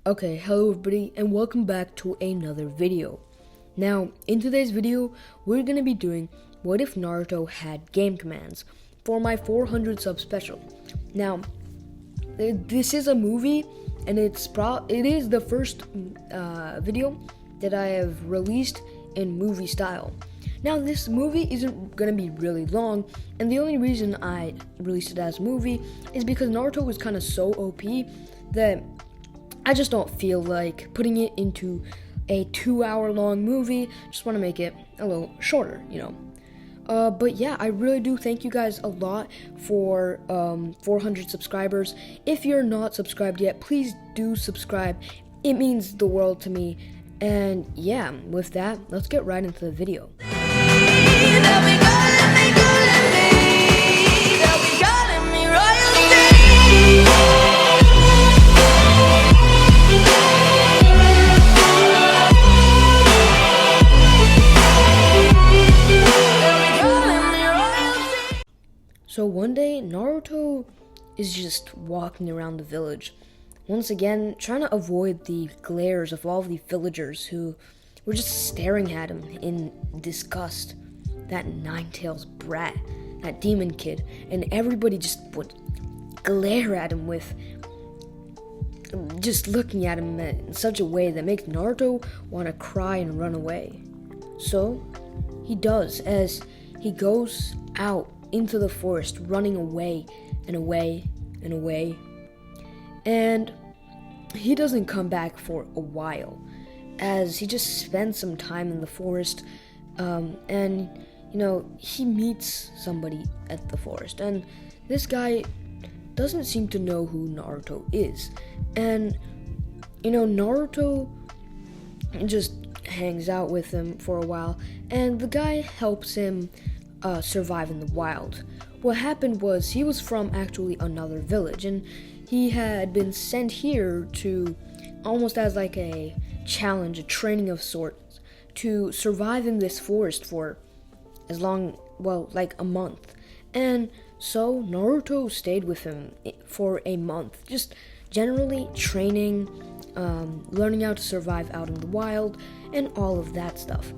Okay, hello everybody and welcome back to another video. Now, in today's video, we're going to be doing what if Naruto had game commands for my 400 sub special. Now, this is a movie and it is the first video that I have released in movie style. Now, this movie isn't going to be really long, and the only reason I released it as a movie is because Naruto was kind of so OP that I just don't feel like putting it into a 2-hour long movie. Just want to make it a little shorter, But yeah, I really do thank you guys a lot for 400 subscribers. If you're not subscribed yet, please do subscribe. It means the world to me. And yeah, with that, let's get right into the video. So one day, Naruto is just walking around the village, once again trying to avoid the glares of all the villagers who were just staring at him in disgust. That Nine-Tails brat, that demon kid, and everybody just would glare at him with just looking at him in such a way that makes Naruto want to cry and run away. So he does, as he goes out into the forest, running away and away and away. And he doesn't come back for a while, as he just spends some time in the forest, and he meets somebody at the forest, and this guy doesn't seem to know who Naruto is. And Naruto just hangs out with him for a while, and the guy helps him survive in the wild. What happened was he was from actually another village, and he had been sent here to almost as like a challenge, a training of sorts, to survive in this forest for as long, like a month. And so Naruto stayed with him for a month, just generally training, learning how to survive out in the wild, and all of that stuff.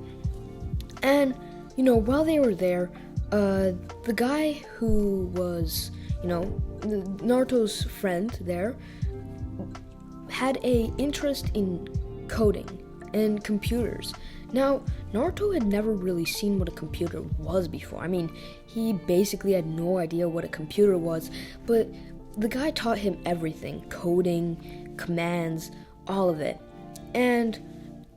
And while they were there, the guy who was, Naruto's friend there, had a interest in coding and computers. Now, Naruto had never really seen what a computer was before. I mean, he basically had no idea what a computer was, but the guy taught him everything: coding, commands, all of it. And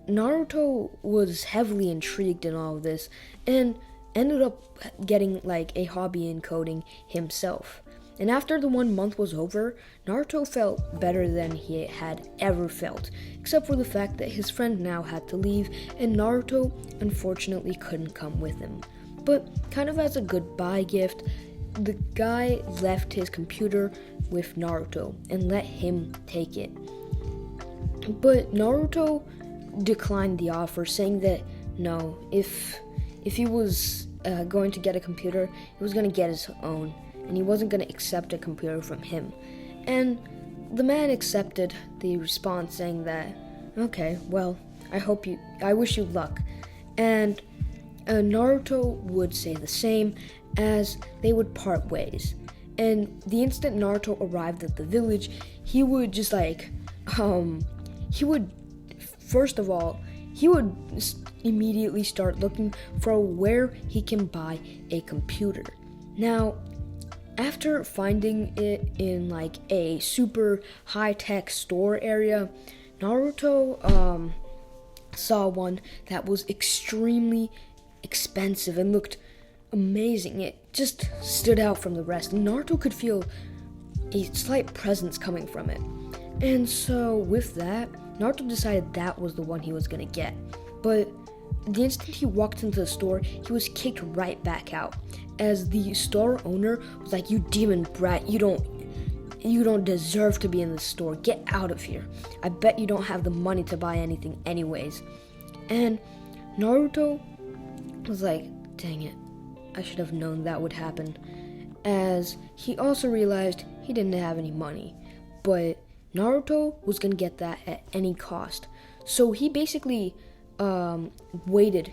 Naruto was heavily intrigued in all of this and ended up getting like a hobby in coding himself. And after the 1 month was over, Naruto felt better than he had ever felt, except for the fact that his friend now had to leave, and Naruto unfortunately couldn't come with him. But kind of as a goodbye gift, the guy left his computer with Naruto and let him take it. But Naruto declined the offer, saying that no, if he was going to get a computer, he was going to get his own, and he wasn't going to accept a computer from him. And the man accepted the response, saying that, okay, well, I wish you luck. And Naruto would say the same, as they would part ways. And the instant Naruto arrived at the village, he would just first of all, he would immediately start looking for where he can buy a computer. Now, after finding it in like a super high-tech store area, Naruto saw one that was extremely expensive and looked amazing. It just stood out from the rest, and Naruto could feel a slight presence coming from it. And so with that, Naruto decided that was the one he was going to get. But the instant he walked into the store, he was kicked right back out, as the store owner was like, "You demon brat, you don't deserve to be in the store. Get out of here. I bet you don't have the money to buy anything anyways." And Naruto was like, dang it, I should have known that would happen, as he also realized he didn't have any money. But Naruto was gonna get that at any cost. So he basically waited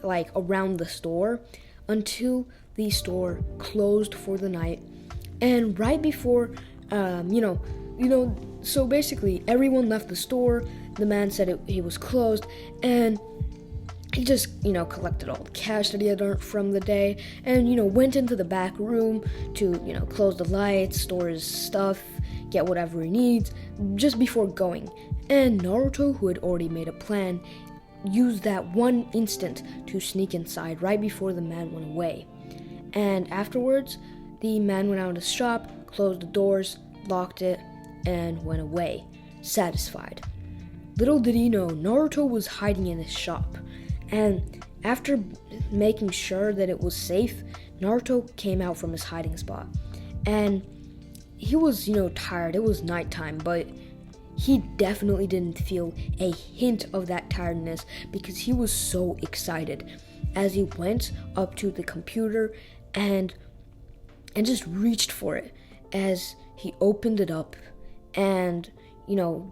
like around the store until the store closed for the night. And right before, so basically everyone left the store. The man said he was closed, and he just, collected all the cash that he had earned from the day and, went into the back room to, close the lights, store his stuff, get whatever he needs, just before going. And Naruto, who had already made a plan, used that one instant to sneak inside right before the man went away. And afterwards, the man went out of the shop, closed the doors, locked it, and went away, satisfied. Little did he know, Naruto was hiding in his shop. And after making sure that it was safe, Naruto came out from his hiding spot. And he was, tired. It was nighttime, but he definitely didn't feel a hint of that tiredness because he was so excited as he went up to the computer and just reached for it as he opened it up. And,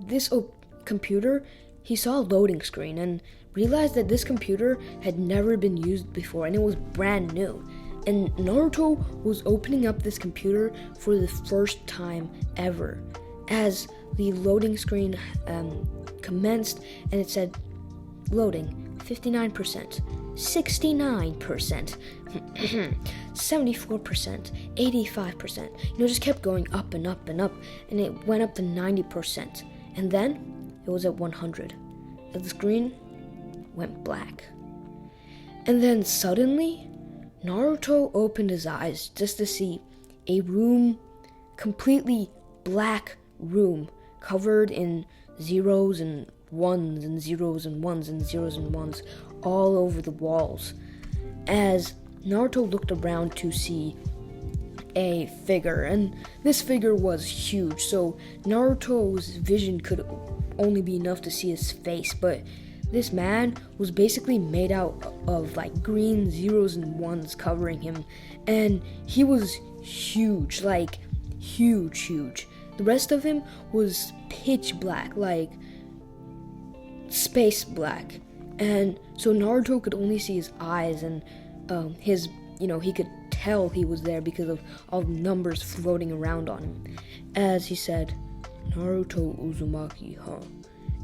this computer, he saw a loading screen and realized that this computer had never been used before and it was brand new. And Naruto was opening up this computer for the first time ever as the loading screen commenced, and it said loading 59%, 69%, 74%, 85%. Just kept going up and up and up, and it went up to 90%. And then it was at 100. And the screen went black. And then suddenly, Naruto opened his eyes just to see a room, completely black room, covered in zeros and ones and zeros and ones and zeros and ones all over the walls. As Naruto looked around to see a figure, and this figure was huge, so Naruto's vision could only be enough to see his face, but this man was basically made out of like green zeros and ones covering him, and he was huge, like huge. The rest of him was pitch black, like space black, and so Naruto could only see his eyes and his, he could tell he was there because of all the numbers floating around on him. As he said, "Naruto Uzumaki, huh?"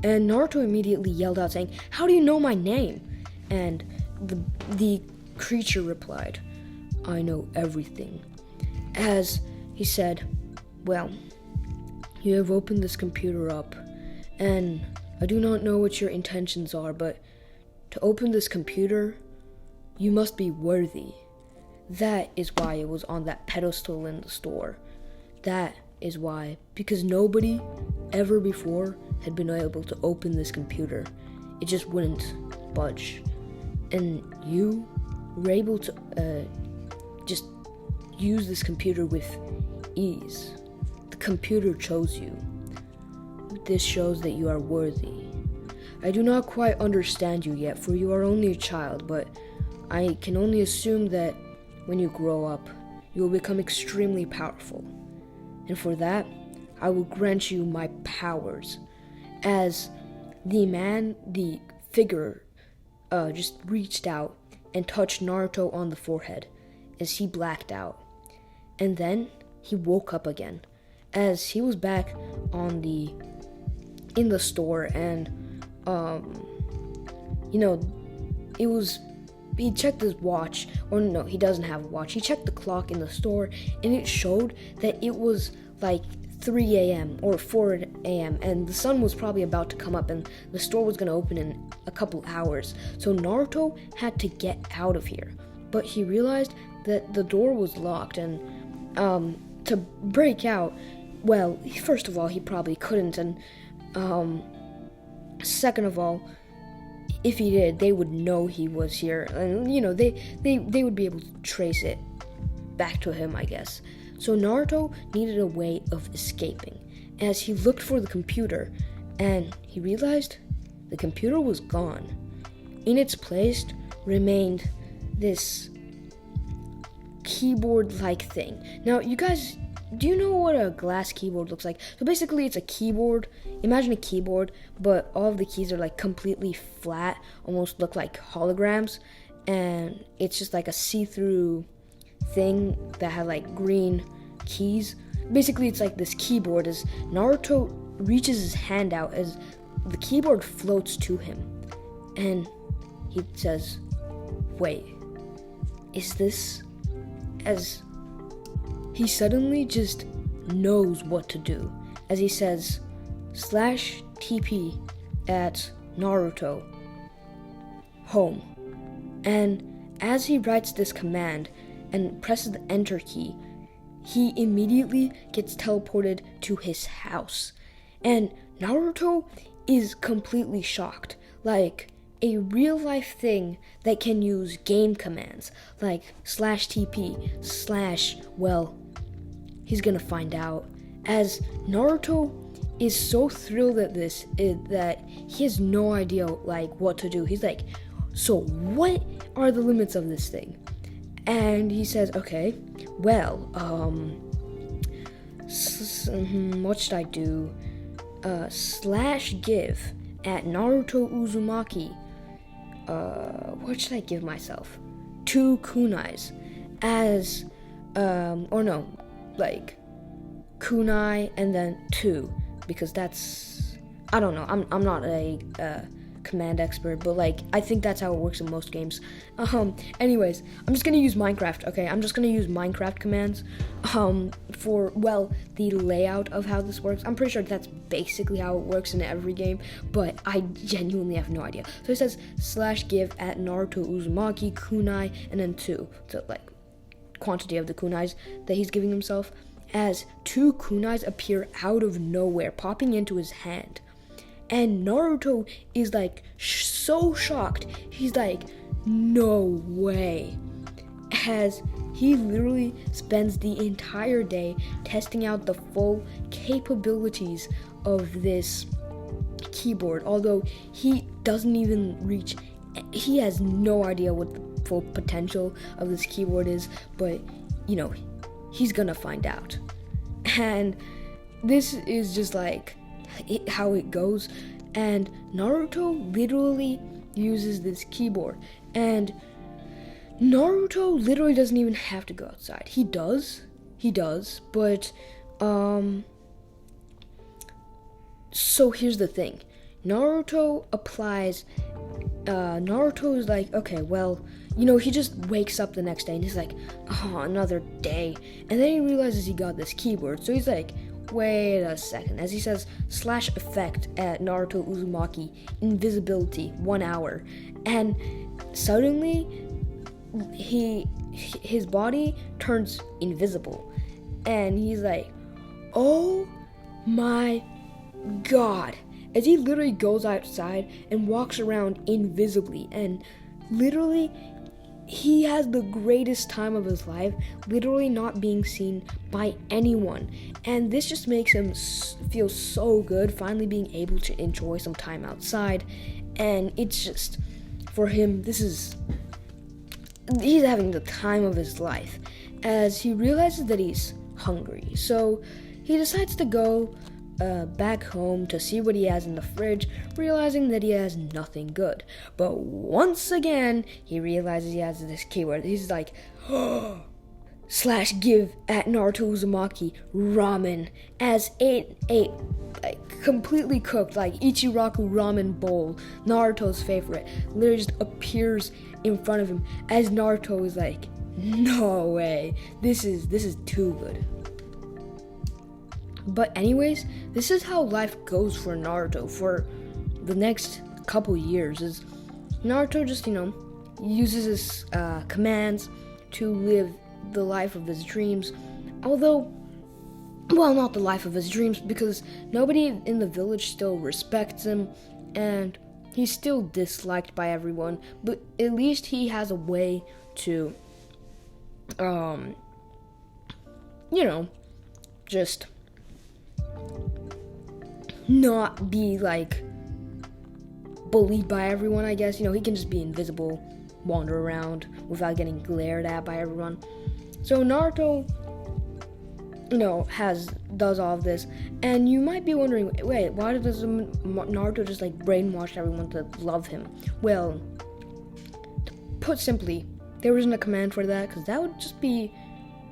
And Naruto immediately yelled out saying, "How do you know my name?" And the creature replied, "I know everything." As he said, "Well, you have opened this computer up, and I do not know what your intentions are, but to open this computer, you must be worthy. That is why it was on that pedestal in the store. That is why, because nobody ever before had been able to open this computer. It just wouldn't budge. And you were able to just use this computer with ease. The computer chose you. This shows that you are worthy. I do not quite understand you yet, for you are only a child, but I can only assume that when you grow up, you will become extremely powerful. And for that, I will grant you my powers." As the figure, just reached out and touched Naruto on the forehead as he blacked out. And then he woke up again as he was back in the store, and he checked his watch, or no, he doesn't have a watch. He checked the clock in the store, and it showed that it was like 3 a.m. or 4 a.m. and the sun was probably about to come up, and the store was going to open in a couple hours. So Naruto had to get out of here, but he realized that the door was locked, and to break out, well, first of all, he probably couldn't, and second of all, if he did, they would know he was here, and they would be able to trace it back to him, I guess. So Naruto needed a way of escaping, as he looked for the computer, and he realized the computer was gone. In its place remained this keyboard-like thing. Now, you guys do you know what a glass keyboard looks like? So basically it's a keyboard. Imagine a keyboard, but all of the keys are like completely flat, almost look like holograms, and it's just like a see-through thing that had like green keys. Basically it's like this keyboard as Naruto reaches his hand out as the keyboard floats to him, and he says, wait, is this? As he suddenly just knows what to do, as he says /TP at Naruto home. And as he writes this command and presses the enter key, he immediately gets teleported to his house. And Naruto is completely shocked, like a real life thing that can use game commands like /TP / well, he's gonna find out, as Naruto is so thrilled at this that he has no idea like what to do. He's like, so what are the limits of this thing? And he says, okay, well, what should I do? /give at Naruto Uzumaki. What should I give myself? 2 kunais as, or no, like kunai and then 2, because that's, I don't know, I'm not a command expert, but like I think that's how it works in most games. Anyways, I'm just gonna use Minecraft. Okay, I'm just gonna use Minecraft commands for, well, the layout of how this works. I'm pretty sure that's basically how it works in every game, but I genuinely have no idea. So it says /give at Naruto Uzumaki kunai and then 2, so like quantity of the kunais that he's giving himself, as 2 kunais appear out of nowhere, popping into his hand. And Naruto is like so shocked. He's like, no way. As he literally spends the entire day testing out the full capabilities of this keyboard. Although he doesn't even reach, he has no idea what the full potential of this keyboard is. But, you know, he's gonna find out. And this is just like how it goes, and Naruto literally uses this keyboard, and Naruto literally doesn't even have to go outside. He does, but so here's the thing. Naruto is like, okay, well, you know, he just wakes up the next day and he's like, oh, another day, and then he realizes he got this keyboard, so he's like, wait a second, as he says /effect at Naruto Uzumaki, invisibility, 1 hour, and suddenly his body turns invisible, and he's like, oh my god, as he literally goes outside and walks around invisibly, and literally he has the greatest time of his life, literally not being seen by anyone. And this just makes him feel so good, finally being able to enjoy some time outside. And it's just, for him, he's having the time of his life, as he realizes that he's hungry. So he decides to go back home to see what he has in the fridge, realizing that he has nothing good. But once again, he realizes he has this keyword. He's like, /give at Naruto Uzumaki ramen, as a like completely cooked, like Ichiraku ramen bowl, Naruto's favorite, literally just appears in front of him, as Naruto is like, no way, this is too good. But anyways, this is how life goes for Naruto for the next couple years. Is Naruto just, you know, uses his commands to live the life of his dreams. Although, well, not the life of his dreams, because nobody in the village still respects him, and he's still disliked by everyone. But at least he has a way to, you know, just not be like bullied by everyone, I guess. You know, he can just be invisible, wander around without getting glared at by everyone. So Naruto does all of this, and you might be wondering, wait, why does Naruto just like brainwash everyone to love him? Well, put simply, there isn't a command for that, because that would just be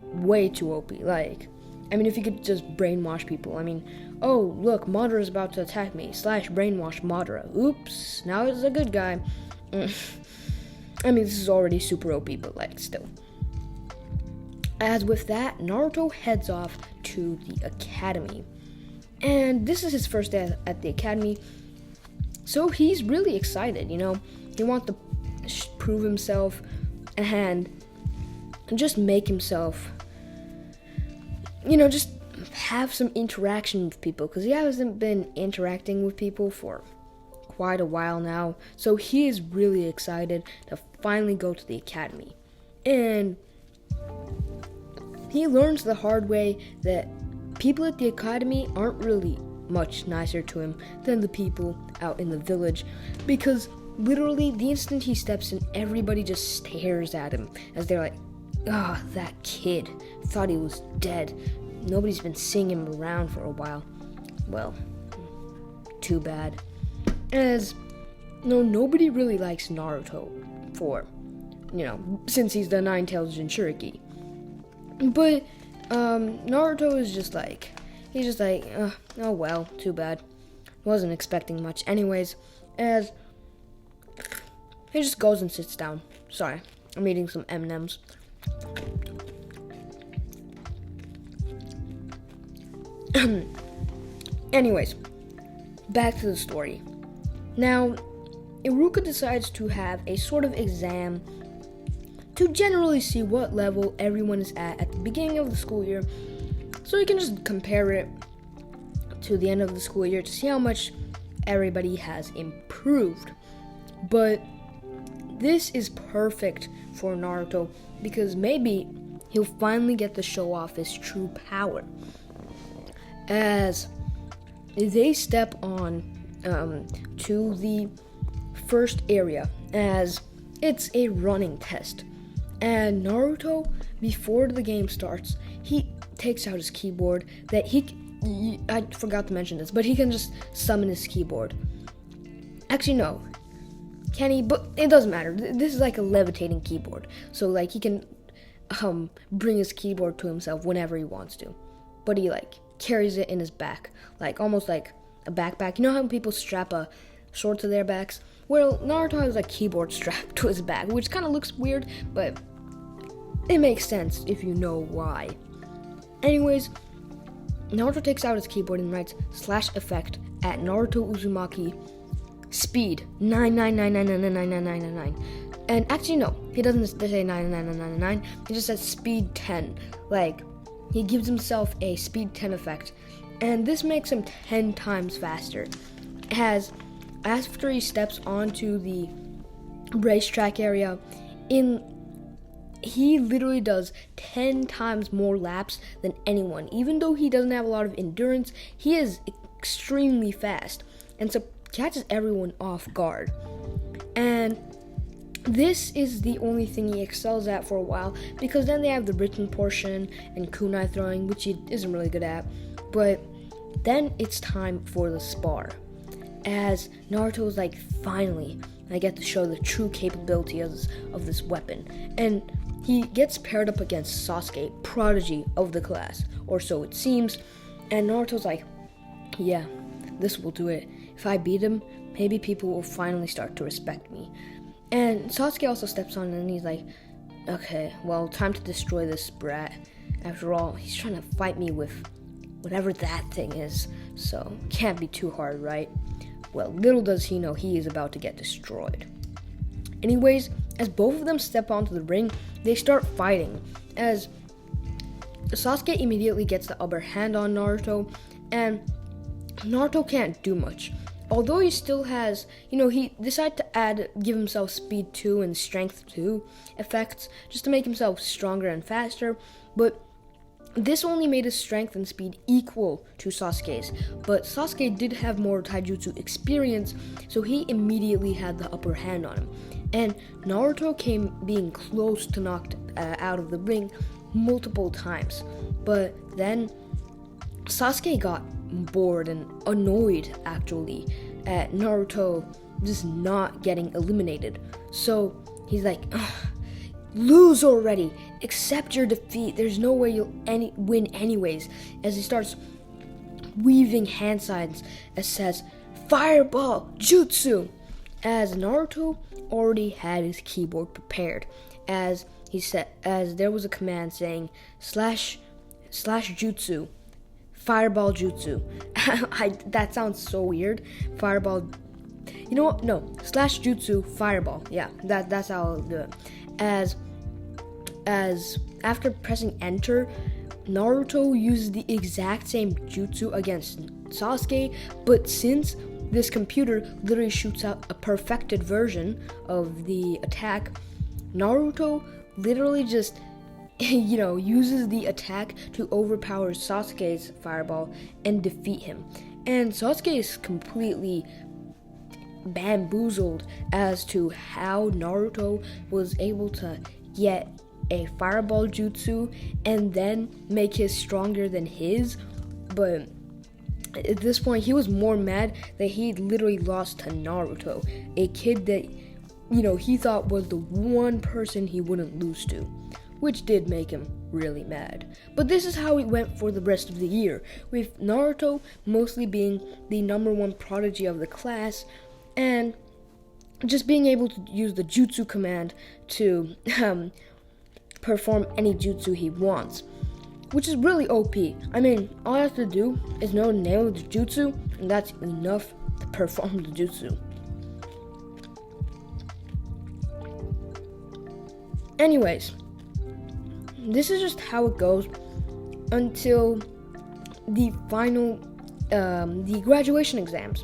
way too OP. Like, I mean, if you could just brainwash people, I mean, oh, look, Madara is about to attack me, / brainwash Madara. Oops, now it's a good guy. I mean, this is already super OP, but like, still. As with that, Naruto heads off to the academy. And this is his first day at the academy, so he's really excited, He wants to prove himself and just make himself, just have some interaction with people, because he hasn't been interacting with people for quite a while now. So he is really excited to finally go to the academy. And he learns the hard way that people at the academy aren't really much nicer to him than the people out in the village, because literally the instant he steps in, everybody just stares at him as they're like, "Ah, that kid, thought he was dead. Nobody's been seeing him around for a while." Well, too bad. As nobody really likes Naruto for, since he's the Nine-Tailed Jinchuriki. But Naruto is just like, oh well, too bad. Wasn't expecting much anyways, as he just goes and sits down. Sorry, I'm eating some M&Ms. Anyways, back to the story. Now, Iruka decides to have a sort of exam to generally see what level everyone is at the beginning of the school year, so you can just compare it to the end of the school year to see how much everybody has improved. But this is perfect for Naruto, because maybe he'll finally get to show off his true power. As they step on to the first area, as it's a running test. And Naruto, before the game starts, he takes out his keyboard that I forgot to mention this, but he can just summon his keyboard. Actually, no. Can he? But it doesn't matter. This is like a levitating keyboard. So, like, he can bring his keyboard to himself whenever he wants to. But he, carries it in his back. Almost like a backpack. You know how people strap a sword to their backs? Well, Naruto has a keyboard strapped to his back, which kind of looks weird, but it makes sense if you know why. Anyways, Naruto takes out his keyboard and writes /effect at Naruto Uzumaki speed 999999999. And actually no, he doesn't say 99999. He just says speed 10. He gives himself a speed 10 effect, and this makes him 10 times faster. After he steps onto the racetrack area, he literally does 10 times more laps than anyone. Even though he doesn't have a lot of endurance, he is extremely fast, and so catches everyone off guard. And this is the only thing he excels at for a while, because then they have the written portion and kunai throwing, which he isn't really good at. But then it's time for the spar, as Naruto's finally, I get to show the true capability of this weapon. And he gets paired up against Sasuke, prodigy of the class, or so it seems. And Naruto's like, yeah, this will do it. If I beat him, maybe people will finally start to respect me. And Sasuke also steps on and he's like, okay, well, time to destroy this brat. After all, he's trying to fight me with whatever that thing is, so can't be too hard, right? Well, little does he know he is about to get destroyed. Anyways, as both of them step onto the ring, they start fighting, as Sasuke immediately gets the upper hand on Naruto, and Naruto can't do much. Although he still has, he decided to give himself speed 2 and strength 2 effects just to make himself stronger and faster, but this only made his strength and speed equal to Sasuke's. But Sasuke did have more taijutsu experience, so he immediately had the upper hand on him. And Naruto came being close to knocked out of the ring multiple times, but then Sasuke got bored and annoyed, actually, at Naruto just not getting eliminated. So he's like, "Ugh, lose already, accept your defeat, there's no way you'll win anyways," as he starts weaving hand signs that says, "Fireball Jutsu," as Naruto already had his keyboard prepared, as he said, as there was a command saying slash jutsu, fireball jutsu. That sounds so weird. Fireball, you know what? No, slash jutsu fireball. Yeah, that's how I'll do it. As after pressing enter, Naruto uses the exact same jutsu against Sasuke, but since this computer literally shoots out a perfected version of the attack, Naruto literally just uses the attack to overpower Sasuke's fireball and defeat him. And Sasuke is completely bamboozled as to how Naruto was able to get a fireball jutsu and then make his stronger than his. But at this point, he was more mad that he literally lost to Naruto, a kid that he thought was the one person he wouldn't lose to, which did make him really mad. But this is how it went for the rest of the year, with Naruto mostly being the number one prodigy of the class and just being able to use the jutsu command to perform any jutsu he wants, which is really OP. I mean, all I have to do is know the name of the jutsu, and that's enough to perform the jutsu. Anyways, this is just how it goes until the final, the graduation exams.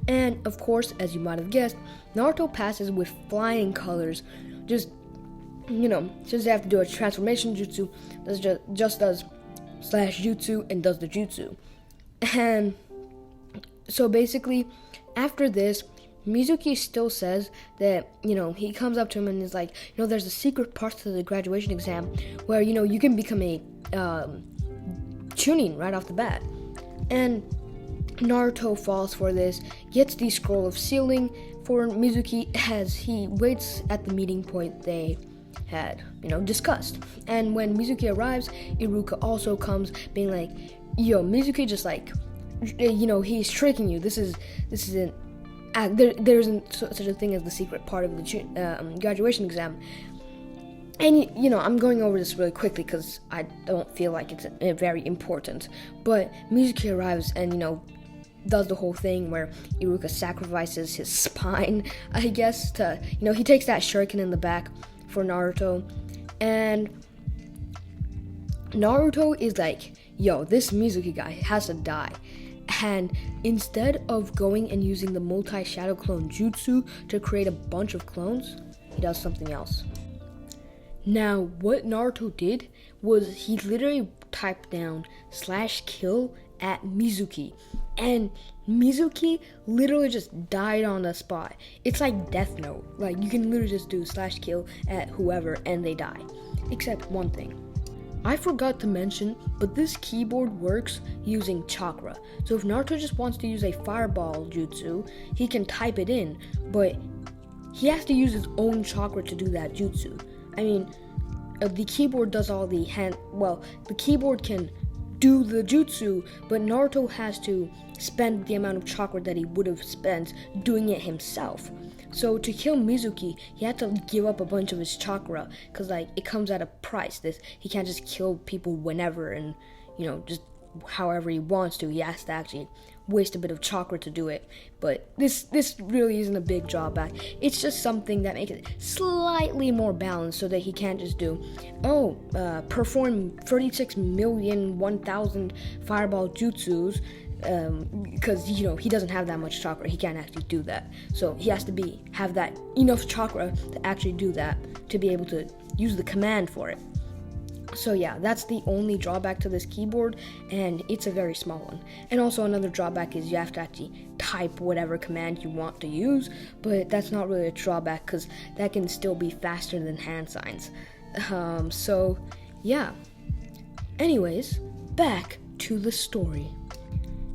And of course, as you might have guessed, Naruto passes with flying colors. Just they have to do a transformation jutsu, just does slash jutsu and does the jutsu. And so basically, after this, Mizuki still says that, he comes up to him and is like, there's a secret part to the graduation exam where, you can become a Chunin right off the bat. And Naruto falls for this, gets the scroll of sealing for Mizuki as he waits at the meeting point they had, discussed. And when Mizuki arrives, Iruka also comes being like, Mizuki just like, he's tricking you. This isn't, there isn't such a thing as the secret part of the graduation exam. And, I'm going over this really quickly because I don't feel like it's very important. But Mizuki arrives and, does the whole thing where Iruka sacrifices his spine, I guess, to, he takes that shuriken in the back for Naruto. And Naruto is like, this Mizuki guy has to die. And instead of going and using the multi-shadow clone jutsu to create a bunch of clones, he does something else. Now, what Naruto did was he literally typed down /kill at Mizuki, and Mizuki literally just died on the spot. It's like Death Note. Like, you can literally just do /kill at whoever and they die. Except one thing. I forgot to mention, but this keyboard works using chakra. So if Naruto just wants to use a fireball jutsu, he can type it in, but he has to use his own chakra to do that jutsu. I mean, the keyboard does all the the keyboard can do the jutsu, but Naruto has to spend the amount of chakra that he would have spent doing it himself. So to kill Mizuki, he had to give up a bunch of his chakra, because it comes at a price. He can't just kill people whenever and, just however he wants to. He has to actually waste a bit of chakra to do it. But this really isn't a big drawback. It's just something that makes it slightly more balanced, so that he can't just do, perform 36,001,000 fireball jutsus, because he doesn't have that much chakra. He can't actually do that. So he has to have that enough chakra to actually do that, to be able to use the command for it. So yeah, that's the only drawback to this keyboard, and it's a very small one. And also another drawback is you have to actually type whatever command you want to use, but that's not really a drawback because that can still be faster than hand signs. So yeah. Anyways, back to the story.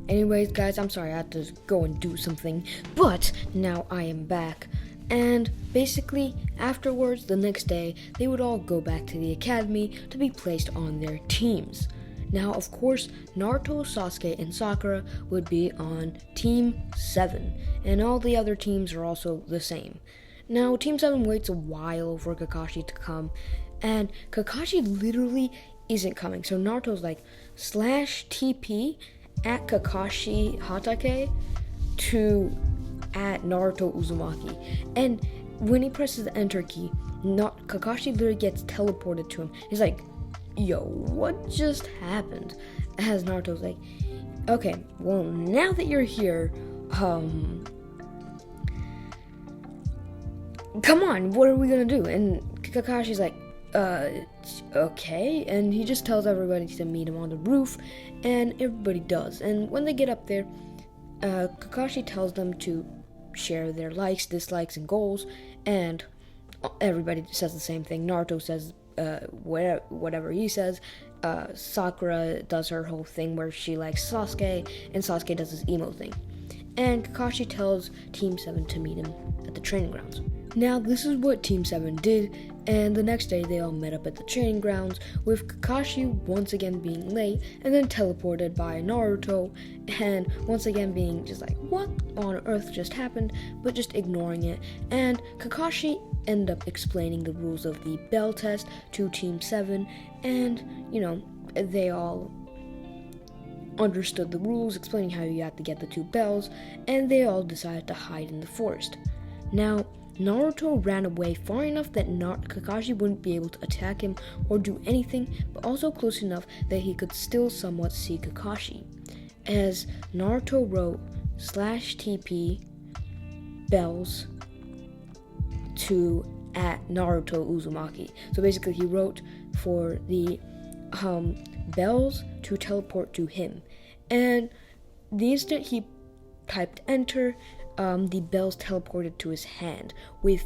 Anyways, guys, I'm sorry I had to go and do something, but now I am back. And basically, afterwards, the next day, they would all go back to the academy to be placed on their teams. Now, of course, Naruto, Sasuke, and Sakura would be on Team 7, and all the other teams are also the same. Now, Team 7 waits a while for Kakashi to come, and Kakashi literally isn't coming. So Naruto's like, /TP at Kakashi Hatake to at Naruto Uzumaki. And when he presses the enter key, Kakashi literally gets teleported to him. He's like, yo, what just happened? As Naruto's like, okay, well, now that you're here, come on, what are we gonna do? And Kakashi's like, okay, and he just tells everybody to meet him on the roof, and everybody does. And when they get up there, Kakashi tells them to share their likes, dislikes, and goals, and everybody says the same thing. Naruto says whatever he says. Sakura does her whole thing where she likes Sasuke, and Sasuke does his emo thing. And Kakashi tells Team 7 to meet him at the training grounds. Now, this is what Team 7 did, and the next day they all met up at the training grounds, with Kakashi once again being late, and then teleported by Naruto, and once again being just like, what on earth just happened, but just ignoring it. And Kakashi ended up explaining the rules of the bell test to Team 7, and, they all understood the rules, explaining how you have to get the 2 bells, and they all decided to hide in the forest. Now, Naruto ran away far enough that Kakashi wouldn't be able to attack him or do anything, but also close enough that he could still somewhat see Kakashi. As Naruto wrote /TP bells to at Naruto Uzumaki. So basically he wrote for the bells to teleport to him. And the instant he typed enter, the bells teleported to his hand, with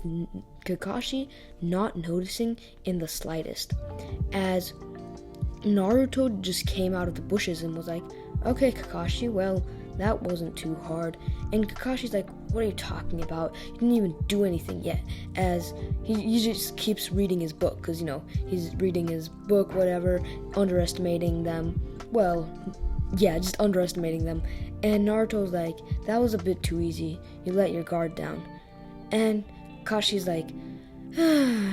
Kakashi not noticing in the slightest. As Naruto just came out of the bushes and was like, okay, Kakashi, well, that wasn't too hard. And Kakashi's like, what are you talking about? You didn't even do anything yet. As he just keeps reading his book, because, he's reading his book, whatever, underestimating them. Well, yeah, just underestimating them. And Naruto's like, that was a bit too easy. You let your guard down. And Kakashi's like,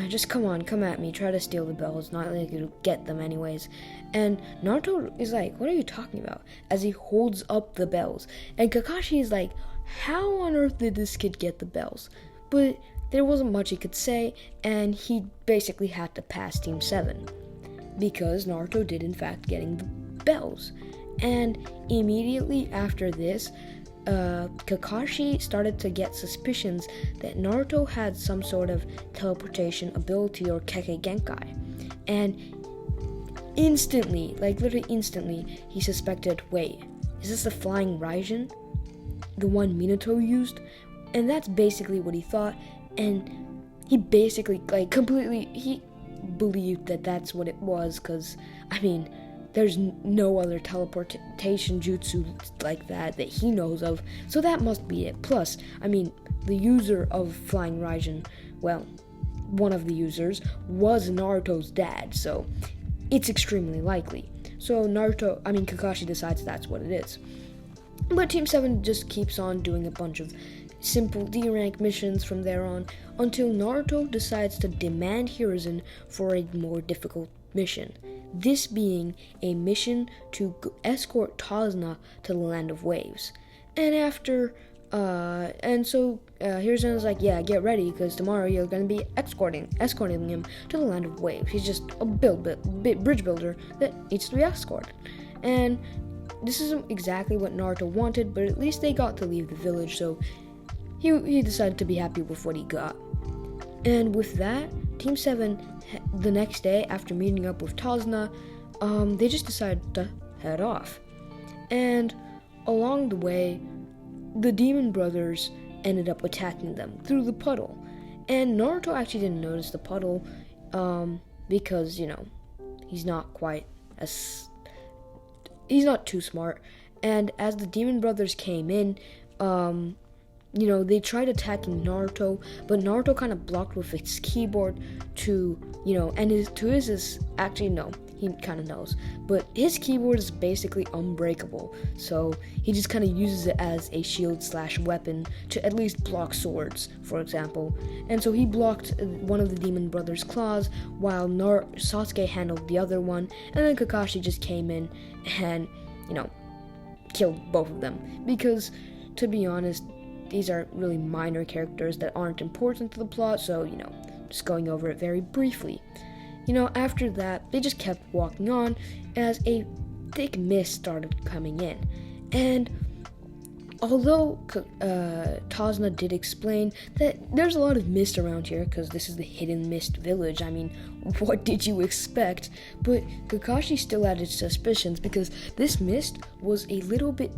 just come at me. Try to steal the bells. Not like you'll get them anyways. And Naruto is like, what are you talking about? As he holds up the bells. And Kakashi is like, how on earth did this kid get the bells? But there wasn't much he could say, and he basically had to pass Team 7. Because Naruto did in fact getting the bells. And immediately after this, Kakashi started to get suspicions that Naruto had some sort of teleportation ability or Kekkei Genkai. And literally instantly, he suspected, wait, is this the flying Raijin? The one Minato used? And that's basically what he thought, and he basically, he believed that that's what it was, because, there's no other teleportation jutsu like that he knows of, so that must be it. Plus, the user of Flying Raijin, well, one of the users was Naruto's dad, so it's extremely likely. So Kakashi decides that's what it is. But Team 7 just keeps on doing a bunch of simple D-rank missions from there on, until Naruto decides to demand Hiruzen for a more difficult mission. This being a mission to escort Tazna to the Land of Waves. And after, Hiruzen is like, yeah, get ready, because tomorrow you're going to be escorting him to the Land of Waves. He's just a bridge builder that needs to be escorted. And this isn't exactly what Naruto wanted, but at least they got to leave the village, so he decided to be happy with what he got. And with that, Team 7, the next day, after meeting up with Tazna, they just decided to head off. And along the way, the Demon Brothers ended up attacking them through the puddle. And Naruto actually didn't notice the puddle, because, he's not quite as he's not too smart. And as the Demon Brothers came in, they tried attacking Naruto, but Naruto kind of blocked with his keyboard to, and actually no, he kind of knows, but his keyboard is basically unbreakable, so he just kind of uses it as a shield/weapon to at least block swords, for example. And so he blocked one of the Demon Brothers' claws while Sasuke handled the other one, and then Kakashi just came in and, killed both of them, because, to be honest, these are really minor characters that aren't important to the plot, so, just going over it very briefly. After that, they just kept walking on as a thick mist started coming in. And although Tazna did explain that there's a lot of mist around here because this is the Hidden Mist Village, I mean, what did you expect? But Kakashi still had his suspicions because this mist was a little bit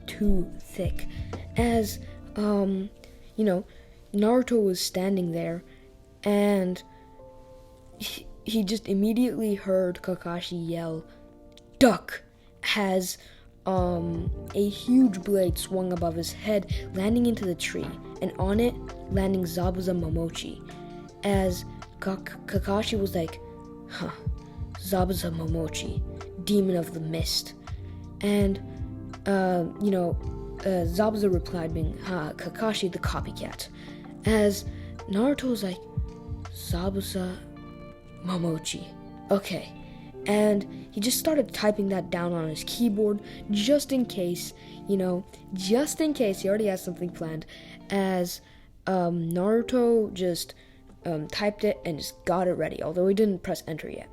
too thick, as Naruto was standing there, and he just immediately heard Kakashi yell, "Duck!" as a huge blade swung above his head, landing into the tree, and on it, landing Zabuza Momochi, as Kakashi was like, Zabuza Momochi, Demon of the Mist. And, Zabuza replied being, Kakashi the copycat, as Naruto was like, Zabuza Momochi. Okay. And he just started typing that down on his keyboard just in case, he already has something planned, as Naruto just typed it and just got it ready, although he didn't press enter yet.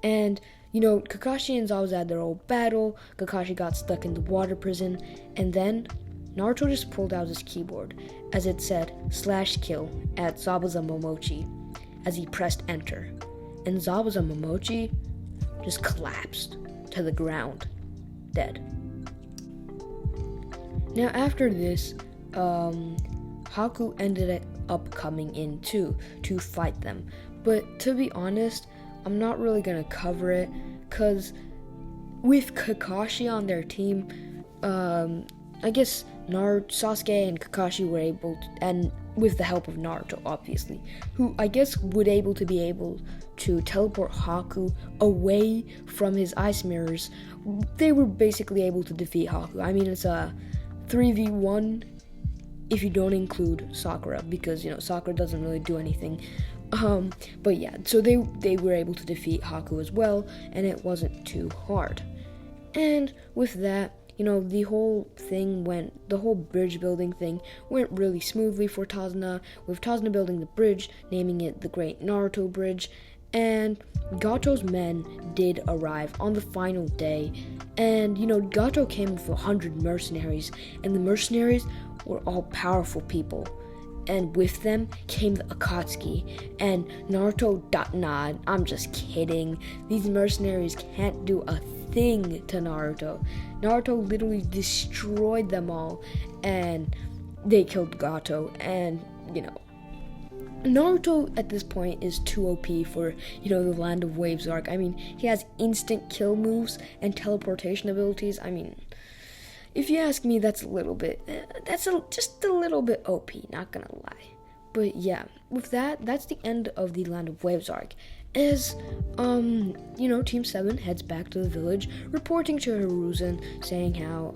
And, Kakashi and Zabuza had their old battle. Kakashi got stuck in the water prison, and then Naruto just pulled out his keyboard, as it said /kill at Zabuza Momochi, as he pressed enter. And Zabuza Momochi just collapsed to the ground, dead. Now after this, Haku ended up coming in too, to fight them. But to be honest, I'm not really gonna cover it, cause with Kakashi on their team, I guess Sasuke and Kakashi were able to, and with the help of Naruto, obviously, who I guess would be able to teleport Haku away from his ice mirrors. They were basically able to defeat Haku. I mean, it's a 3v1 if you don't include Sakura, because, Sakura doesn't really do anything. But yeah, so they were able to defeat Haku as well, and it wasn't too hard. And with that, the whole bridge building thing went really smoothly for Tazna, with Tazna building the bridge, naming it the Great Naruto Bridge, and Gato's men did arrive on the final day, and, Gato came with 100 mercenaries, and the mercenaries were all powerful people, and with them came the Akatsuki, and Naruto, nah, I'm just kidding, these mercenaries can't do a thing to Naruto. Naruto literally destroyed them all, and they killed Gato, and, Naruto at this point is too OP for, the Land of Waves arc. I mean, he has instant kill moves and teleportation abilities. I mean, if you ask me, that's just a little bit OP, not gonna lie. But yeah, with that, that's the end of the Land of Waves arc. As, Team 7 heads back to the village, reporting to Hiruzen, saying how,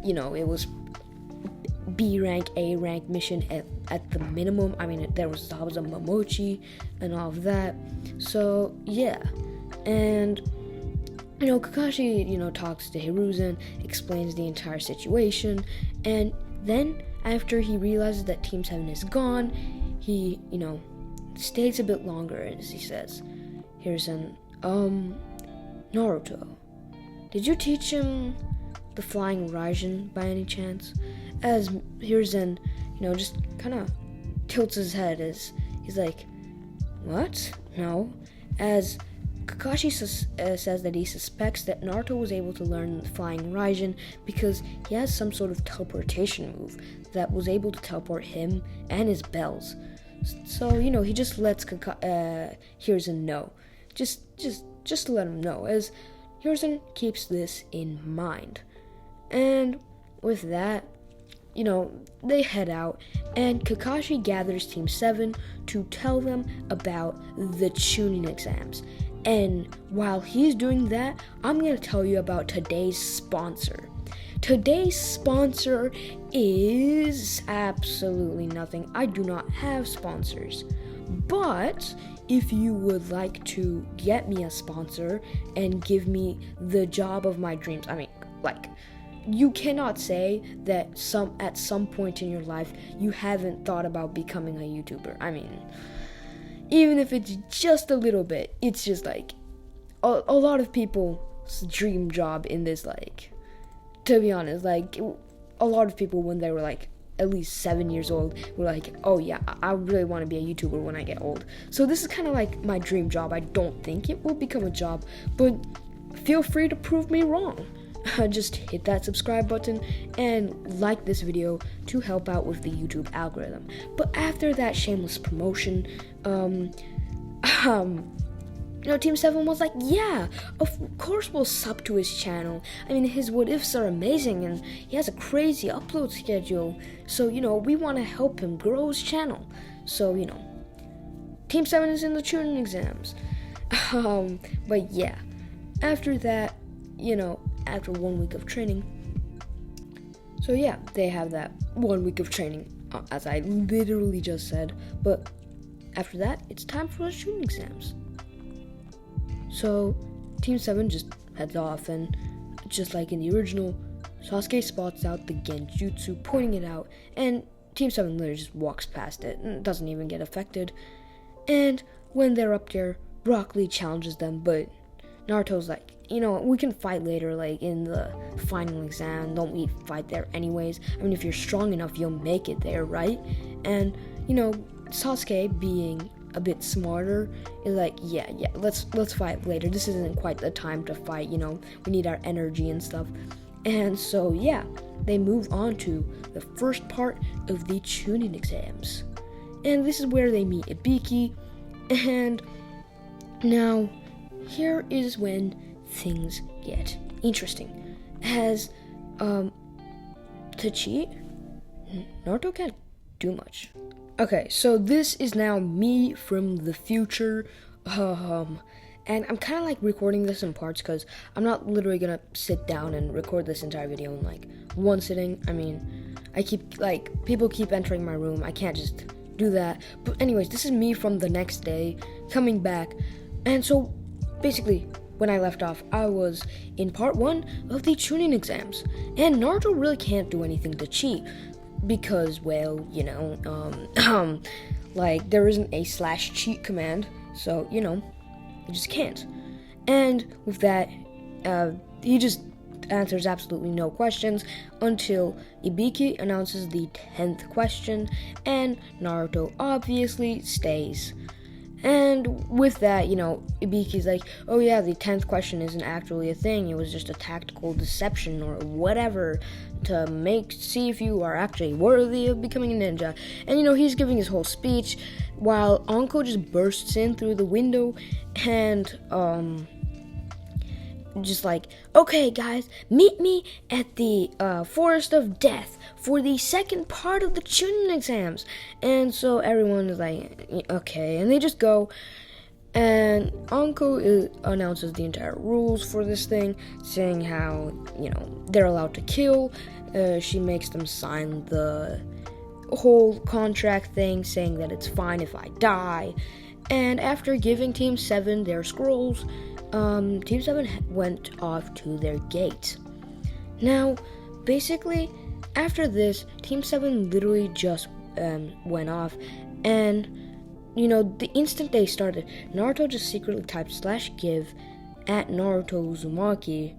it was B rank, A rank mission at the minimum. I mean, there was Zabuza Momochi and all of that. So, yeah. And, Kakashi, talks to Hiruzen, explains the entire situation, and then, after he realizes that Team 7 is gone, he, stays a bit longer, as he says, Hiruzen, Naruto, did you teach him the flying Raijin by any chance? As Hiruzen, just kind of tilts his head as he's like, what? No. As Kakashi says that he suspects that Naruto was able to learn the flying Raijin because he has some sort of teleportation move that was able to teleport him and his bells. So, he just lets Hiruzen know. Just to let him know. As Hiruzen keeps this in mind. And with that, they head out, and Kakashi gathers Team 7 to tell them about the Chunin exams. And while he's doing that, I'm going to tell you about today's sponsor. Today's sponsor is absolutely nothing. I do not have sponsors. But if you would like to get me a sponsor and give me the job of my dreams, you cannot say that at some point in your life you haven't thought about becoming a YouTuber. Even if it's just a little bit, it's just like a lot of people's dream job in this, to be honest, a lot of people when they were at least 7 years old were like, oh yeah, I really want to be a YouTuber when I get old. So this is kind of like my dream job. I don't think it will become a job, but feel free to prove me wrong. Just hit that subscribe button and like this video to help out with the YouTube algorithm. But after that shameless promotion, Team 7 was like, yeah, of course we'll sub to his channel. His what ifs are amazing and he has a crazy upload schedule. So, we want to help him grow his channel. So, Team 7 is in the Chunin exams. But yeah, after that, after 1 week of training. So yeah, they have that 1 week of training, as I literally just said. But after that, it's time for the Chunin exams. So Team 7 just heads off, and just like in the original, Sasuke spots out the Genjutsu, pointing it out, and Team 7 literally just walks past it and doesn't even get affected. And when they're up there, Rock Lee challenges them, but Naruto's like, we can fight later, in the final exam. Don't we fight there anyways? If you're strong enough, you'll make it there, right? And, Sasuke, being a bit smarter, is like, yeah, let's fight later. This isn't quite the time to fight, we need our energy and stuff. And so, yeah, they move on to the first part of the Chunin exams. And this is where they meet Ibiki, and now, here is when things get interesting. As, to cheat, Naruto can't do much. Okay, so this is now me from the future, and I'm kind of recording this in parts because I'm not literally gonna sit down and record this entire video in one sitting. People keep entering my room. I can't just do that. But anyways, this is me from the next day coming back, and so basically, when I left off, I was in part 1 of the Chunin exams, and Naruto really can't do anything to cheat, because, well, there isn't a /cheat command, so, you just can't. And with that, he just answers absolutely no questions until Ibiki announces the 10th question, and Naruto obviously stays. And with that, Ibiki's like, oh yeah, the 10th question isn't actually a thing. It was just a tactical deception or whatever to see if you are actually worthy of becoming a ninja. And, he's giving his whole speech while Anko just bursts in through the window and, just like, okay guys, meet me at the Forest of Death for the second part of the Chunin exams. And so everyone is like, okay, and they just go, and Anko announces the entire rules for this thing, saying how, they're allowed to kill. She makes them sign the whole contract thing, saying that it's fine if I die. And after giving Team 7 their scrolls, Team 7 went off to their gate. Now, basically, after this, Team 7 literally just went off, and, the instant they started, Naruto just secretly typed /give at Naruto Uzumaki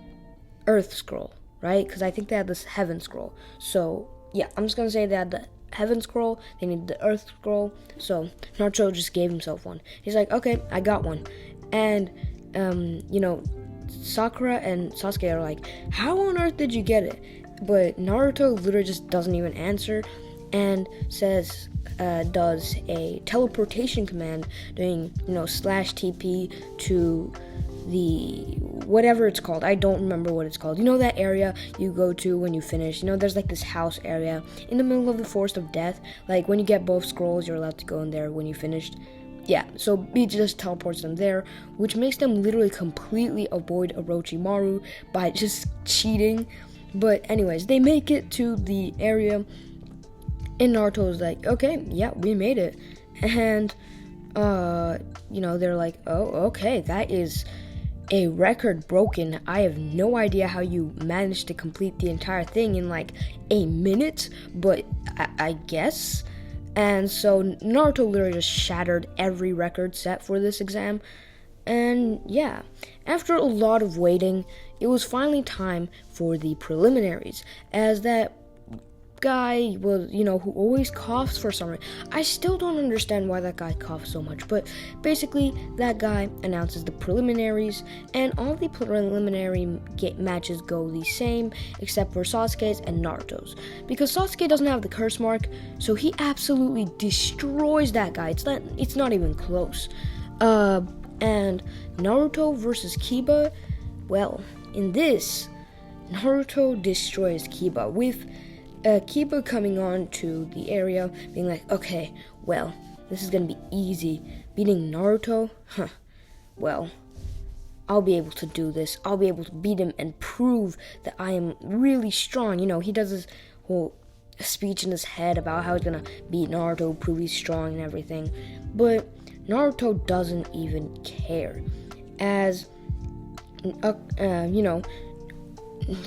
Earth Scroll, right? Because I think they had this Heaven Scroll. So, yeah, I'm just going to say they had the Heaven Scroll, they needed the Earth Scroll, so Naruto just gave himself one. He's like, okay, I got one. And Sakura and Sasuke are like, how on earth did you get it? But Naruto literally just doesn't even answer and says, does a teleportation command doing, /TP to whatever it's called. I don't remember what it's called. You know that area you go to when you finish? You know, there's like this house area in the middle of the Forest of Death. Like when you get both scrolls, you're allowed to go in there when you finished. Yeah, so he just teleports them there, which makes them literally completely avoid Orochimaru by just cheating. But anyways, they make it to the area, and Naruto's like, okay, yeah, we made it. And, they're like, oh, okay, that is a record broken. I have no idea how you managed to complete the entire thing in like a minute, but I guess. And so Naruto literally just shattered every record set for this exam. And yeah, after a lot of waiting, it was finally time for the preliminaries, as that guy was, who always coughs for some reason. I still don't understand why that guy coughs so much, but basically that guy announces the preliminaries, and all the preliminary matches go the same except for Sasuke's and Naruto's, because Sasuke doesn't have the curse mark, so he absolutely destroys that guy. It's not even close. And Naruto versus Kiba, well, in this, Naruto destroys Kiba, with Kiba coming on to the area, being like, okay, well, this is gonna be easy. Beating Naruto? Well, I'll be able to do this. I'll be able to beat him and prove that I am really strong. He does this whole speech in his head about how he's gonna beat Naruto, prove he's strong and everything. But Naruto doesn't even care, as,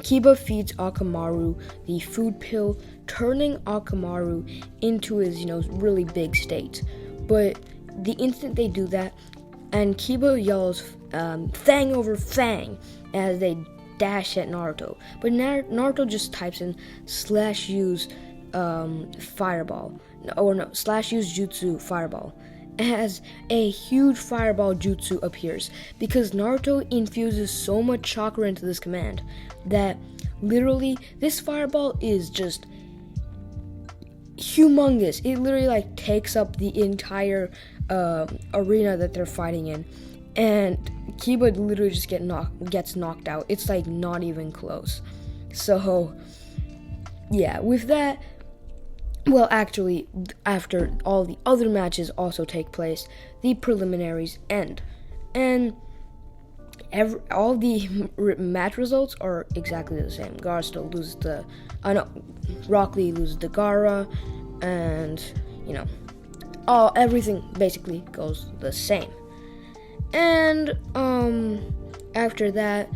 Kiba feeds Akamaru the food pill, turning Akamaru into his, really big state. But the instant they do that, and Kiba yells, Fang over Fang, as they dash at Naruto. But Naruto just types in /use fireball, /use jutsu fireball, as a huge fireball jutsu appears, because Naruto infuses so much chakra into this command that literally this fireball is just humongous. It literally takes up the entire arena that they're fighting in, and Kiba literally just gets knocked out. It's not even close. So yeah, with that, well, actually, after all the other matches also take place, the preliminaries end. And all the match results are exactly the same. Gaara still loses Rock Lee loses to Gaara, and, everything basically goes the same. And, after that,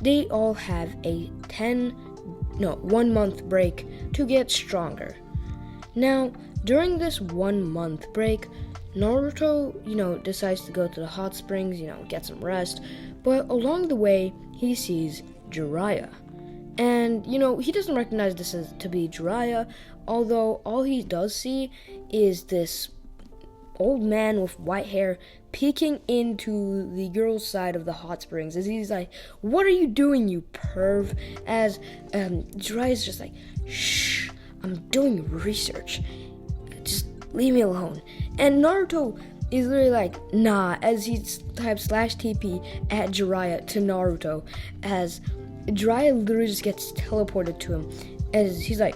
they all have a 1 month break to get stronger. Now, during this 1 month break, Naruto, decides to go to the hot springs, get some rest, but along the way, he sees Jiraiya. And, he doesn't recognize this to be Jiraiya, although all he does see is this old man with white hair peeking into the girl's side of the hot springs, as he's like, what are you doing, you perv? As Jiraiya's just like, shh, I'm doing research. Just leave me alone. And Naruto is literally like, nah, as he types /TP at Jiraiya to Naruto, as Jiraiya literally just gets teleported to him, as he's like,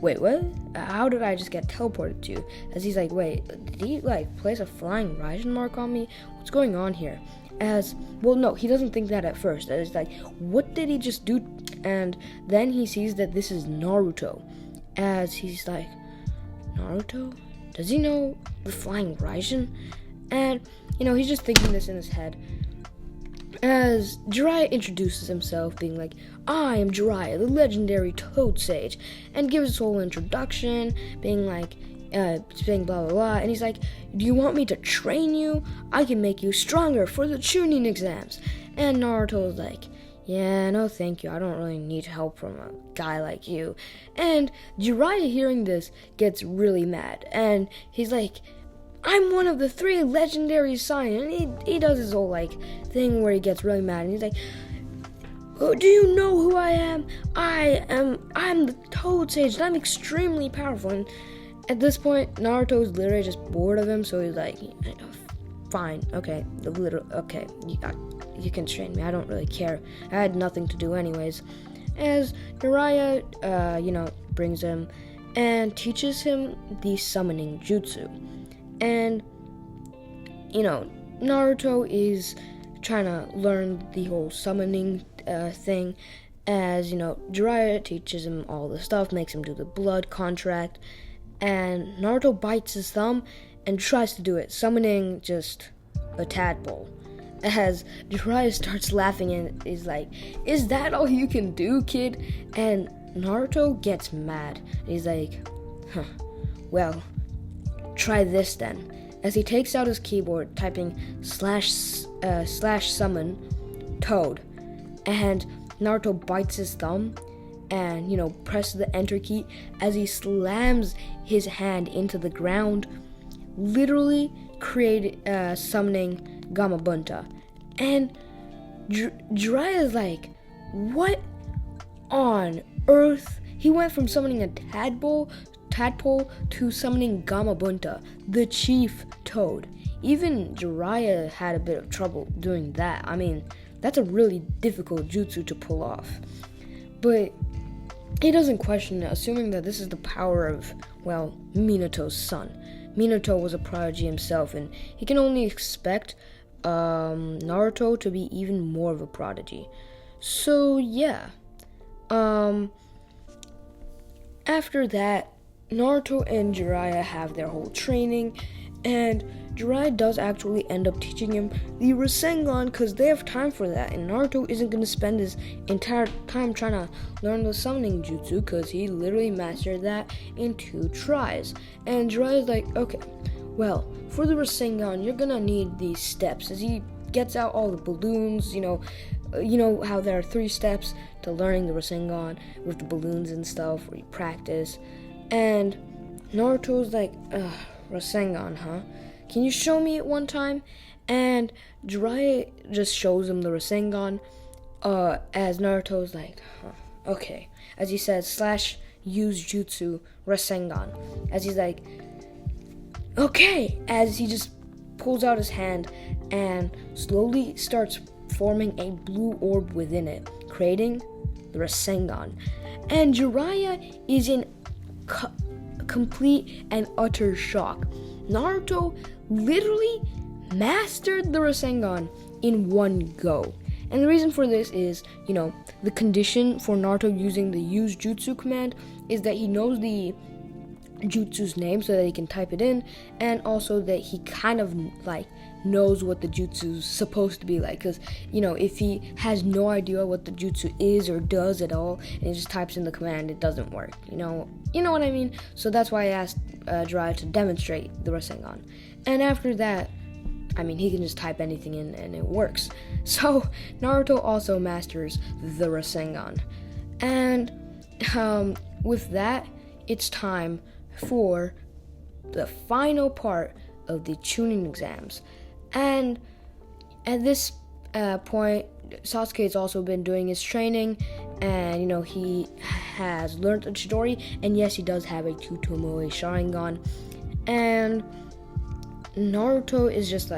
wait, what? How did I just get teleported to you? As he's like, wait, did he place a flying Razen mark on me? What's going on here? No, he doesn't think that at first. It's like, what did he just do? And then he sees that this is Naruto, as he's like, Naruto? Does he know the flying Razen? And, he's just thinking this in his head, as Jiraiya introduces himself, being like, I am Jiraiya, the legendary Toad Sage, and gives his whole introduction, being like, saying blah blah blah, and he's like, do you want me to train you? I can make you stronger for the Chunin exams. And Naruto's like, yeah, no thank you, I don't really need help from a guy like you. And Jiraiya, hearing this, gets really mad, and he's like, I'm one of the 3 legendary sairen. And he does his whole thing where he gets really mad, and he's like, oh, do you know who I am? I'm the Toad Sage, and I'm extremely powerful. And at this point, Naruto's literally just bored of him, so he's like, fine, okay, you can train me, I don't really care, I had nothing to do anyways. As Jiraiya, brings him and teaches him the summoning jutsu. And, Naruto is trying to learn the whole summoning thing, as, Jiraiya teaches him all the stuff, makes him do the blood contract, and Naruto bites his thumb and tries to do it, summoning just a tadpole. As Jiraiya starts laughing and is like, "Is that all you can do, kid?" And Naruto gets mad. He's like, well, try this then. As he takes out his keyboard, typing slash summon Toad. And Naruto bites his thumb and, presses the enter key as he slams his hand into the ground, literally summoning Gamabunta. And Jiraiya is like, what on earth? He went from summoning a tadpole to summoning Gamabunta, the chief Toad. Even Jiraiya had a bit of trouble doing that. I mean, that's a really difficult jutsu to pull off. But he doesn't question it, assuming that this is the power of, Minato's son. Minato was a prodigy himself, and he can only expect Naruto to be even more of a prodigy. So, yeah. After that, Naruto and Jiraiya have their whole training, and Jiraiya does actually end up teaching him the Rasengan because they have time for that, and Naruto isn't going to spend his entire time trying to learn the summoning jutsu because he literally mastered that in 2 tries. And Jiraiya's like, okay, well, for the Rasengan, you're going to need these steps. As he gets out all the balloons, you know how there are 3 steps to learning the Rasengan with the balloons and stuff where you practice. And Naruto's like, Rasengan, huh? Can you show me it one time? And Jiraiya just shows him the Rasengan, as Naruto's like, okay. As he says, /use jutsu Rasengan. As he's like, okay. As he just pulls out his hand and slowly starts forming a blue orb within it, creating the Rasengan. And Jiraiya is in complete and utter shock. Naruto literally mastered the Rasengan in 1 go. And the reason for this is, the condition for Naruto using the use jutsu command is that he knows the jutsu's name so that he can type it in, and also that he kind of knows what the jutsu's supposed to be like, because if he has no idea what the jutsu is or does at all and he just types in the command, it doesn't work. You know what I mean? So that's why I asked Jiraiya to demonstrate the Rasengan, and after that, he can just type anything in and it works. So Naruto also masters the Rasengan, and with that, it's time for the final part of the Chunin exams. And at this point, Sasuke's also been doing his training, and he has learned the Chidori, and yes, he does have a Tutomoe Sharingan, and Naruto is just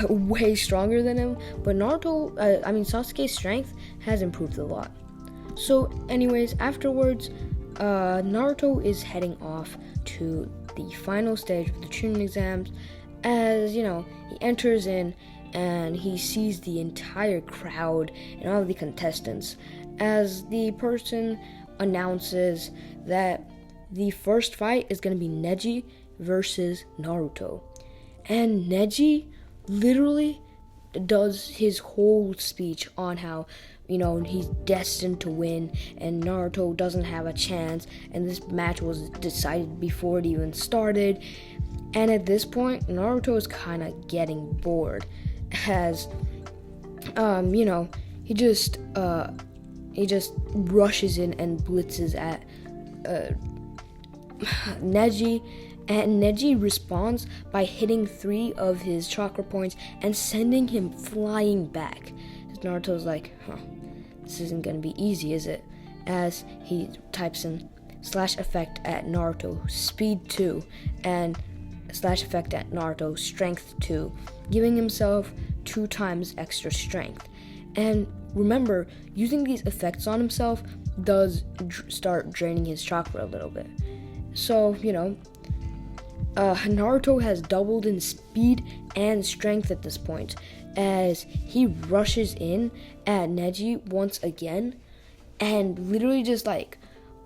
way stronger than him, but Sasuke's strength has improved a lot. So anyways, afterwards, Naruto is heading off to the final stage of the Chunin exams, as he enters in and he sees the entire crowd and all of the contestants, as the person announces that the first fight is going to be Neji versus Naruto. And Neji literally does his whole speech on how he's destined to win and Naruto doesn't have a chance, and this match was decided before it even started. And at this point, Naruto is kind of getting bored, as he just rushes in and blitzes at Neji, and Neji responds by hitting 3 of his chakra points and sending him flying back. Naruto's like, this isn't gonna be easy, is it? As he types in /effect at Naruto, speed 2, and slash effect at Naruto, strength 2, giving himself 2 times extra strength. And remember, using these effects on himself does start draining his chakra a little bit. So, Naruto has doubled in speed and strength at this point, as he rushes in at Neji once again, and literally just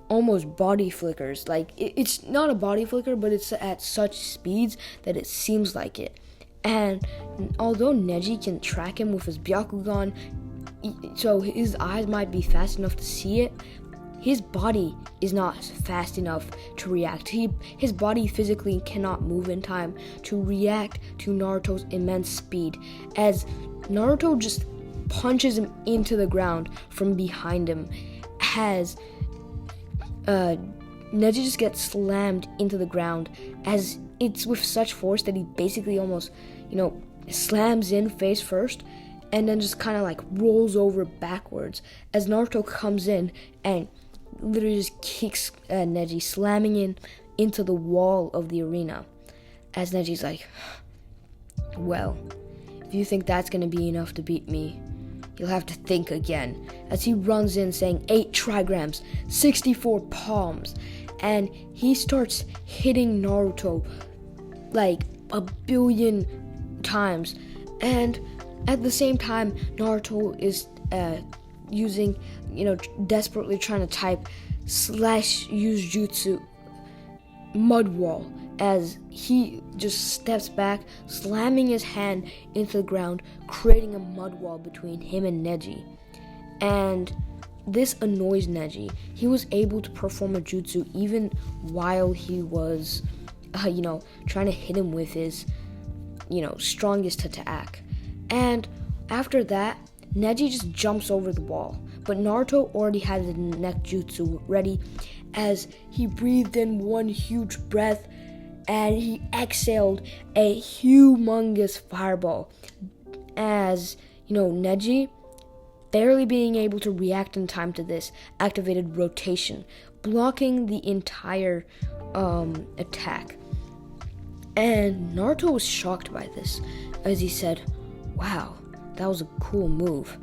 almost body flickers. It's not a body flicker, but it's at such speeds that it seems like it. And although Neji can track him with his Byakugan, so his eyes might be fast enough to see it, his body is not fast enough to react. His body physically cannot move in time to react to Naruto's immense speed, as Naruto just punches him into the ground from behind him, as Neji just gets slammed into the ground, as it's with such force that he basically almost, slams in face first, and then just kind of rolls over backwards, as Naruto comes in and literally just kicks Neji, slamming into the wall of the arena, as Neji's like, well, if you think that's going to be enough to beat me, you'll have to think again, as he runs in saying 8 trigrams, 64 palms, and he starts hitting Naruto like a billion times. And at the same time, Naruto is using, desperately trying to type /use jutsu mud wall, as he just steps back, slamming his hand into the ground, creating a mud wall between him and Neji. And this annoys Neji. He was able to perform a jutsu even while he was, trying to hit him with his, strongest attack. And after that, Neji just jumps over the wall, but Naruto already had the neck jutsu ready, as he breathed in one huge breath and he exhaled a humongous fireball, as, Neji, barely being able to react in time to this, activated rotation, blocking the entire attack. And Naruto was shocked by this, as he said, wow, that was a cool move.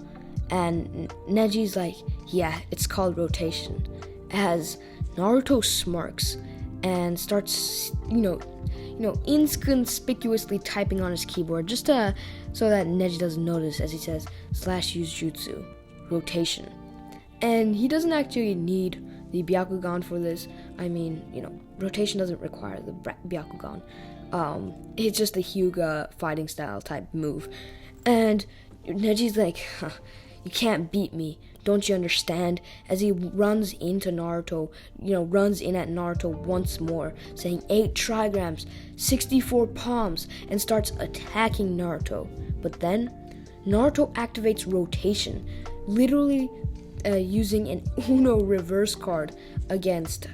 And Neji's like, yeah, it's called rotation, as Naruto smirks and starts, inconspicuously typing on his keyboard, just so that Neji doesn't notice, as he says, /use jutsu, rotation. And he doesn't actually need the Byakugan for this. I mean, rotation doesn't require the Byakugan. It's just a Hyuga fighting style type move. And Neji's like, you can't beat me, don't you understand? As he runs into Naruto, runs in at Naruto once more, saying 8 trigrams, 64 palms, and starts attacking Naruto. But then, Naruto activates rotation, literally using an Uno reverse card against